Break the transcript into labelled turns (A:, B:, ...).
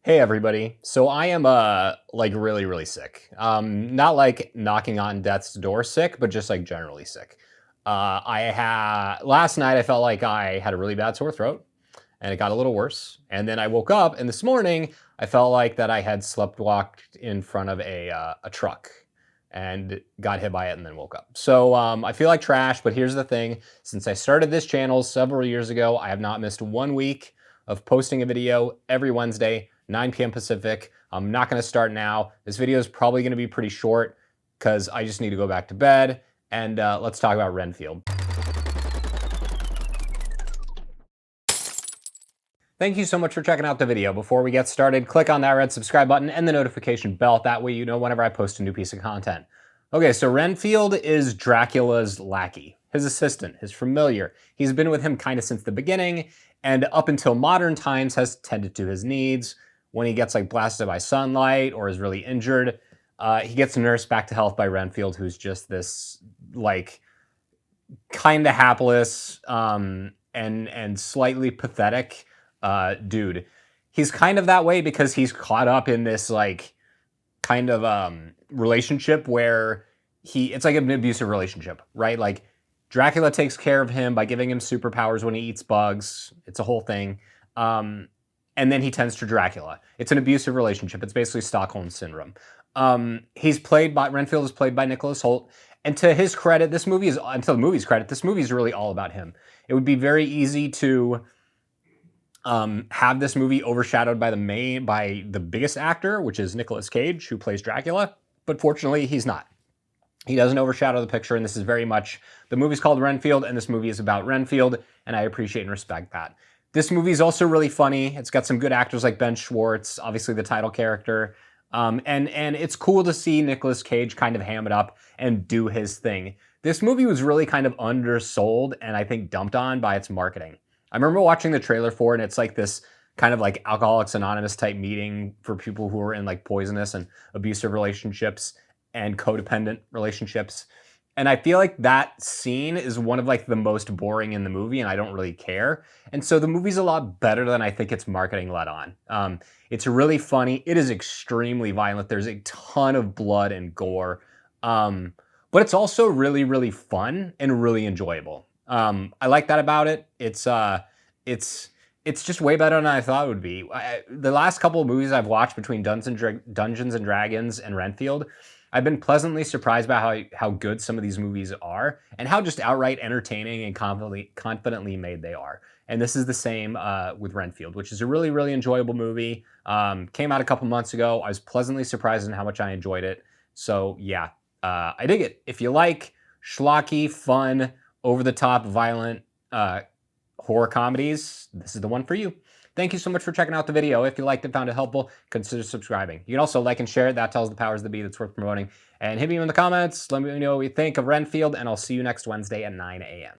A: Hey everybody. So I am like really sick. Not like knocking on death's door sick, but just like generally sick. I had last night I felt like I had a really bad sore throat and it got a little worse. And then I woke up and this morning I felt like that I had sleptwalked in front of a truck and got hit by it and then woke up. So I feel like trash, but here's the thing. Since I started this channel several years ago, I have not missed 1 week of posting a video every Wednesday, 9 p.m. Pacific. I'm not going to start now. This video is probably going to be pretty short because I just need to go back to bed. And let's talk about Renfield. Thank you so much for checking out the video. Before we get started, click on that red subscribe button and the notification bell. That way you know whenever I post a new piece of content. Okay, so Renfield is Dracula's lackey, his assistant, his familiar. He's been with him kind of since the beginning, and up until modern times has tended to his needs. When he gets like blasted by sunlight or is really injured, he gets nursed back to health by Renfield, who's just this like kind of hapless and slightly pathetic dude. He's kind of that way because he's caught up in this like kind of relationship where it's like an abusive relationship, right? Like Dracula takes care of him by giving him superpowers when he eats bugs. It's a whole thing. And then he tends to Dracula. It's an abusive relationship. It's basically Stockholm syndrome. Renfield is played by Nicholas Hoult. And to his credit, this movie is really all about him. It would be very easy to have this movie overshadowed by the biggest actor, which is Nicolas Cage, who plays Dracula. But fortunately, he's not. He doesn't overshadow the picture, and this is very much, the movie's called Renfield, and this movie is about Renfield, and I appreciate and respect that. This movie is also really funny. It's got some good actors like Ben Schwartz, obviously the title character, and it's cool to see Nicolas Cage kind of ham it up and do his thing. This movie was really kind of undersold and I think dumped on by its marketing. I remember watching the trailer for it, and it's like this kind of like Alcoholics Anonymous type meeting for people who are in like poisonous and abusive relationships and codependent relationships. And I feel like that scene is one of like the most boring in the movie, and I don't really care. And so the movie's a lot better than I think its marketing let on. It's really funny. It is extremely violent. There's a ton of blood and gore. But it's also really fun and really enjoyable. I like that about it. It's just way better than I thought it would be. The last couple of movies I've watched between Dungeons and Dragons and Renfield, I've been pleasantly surprised by how good some of these movies are and how just outright entertaining and confidently made they are. And this is the same with Renfield, which is a really enjoyable movie. Came out a couple months ago. I was pleasantly surprised in how much I enjoyed it. So yeah, I dig it. If you like schlocky, fun, over-the-top, violent horror comedies, this is the one for you. Thank you so much for checking out the video. If you liked it, found it helpful, consider subscribing. You can also like and share it. That tells the powers that be that's worth promoting. And hit me in the comments. Let me know what you think of Renfield, and I'll see you next Wednesday at 9 a.m.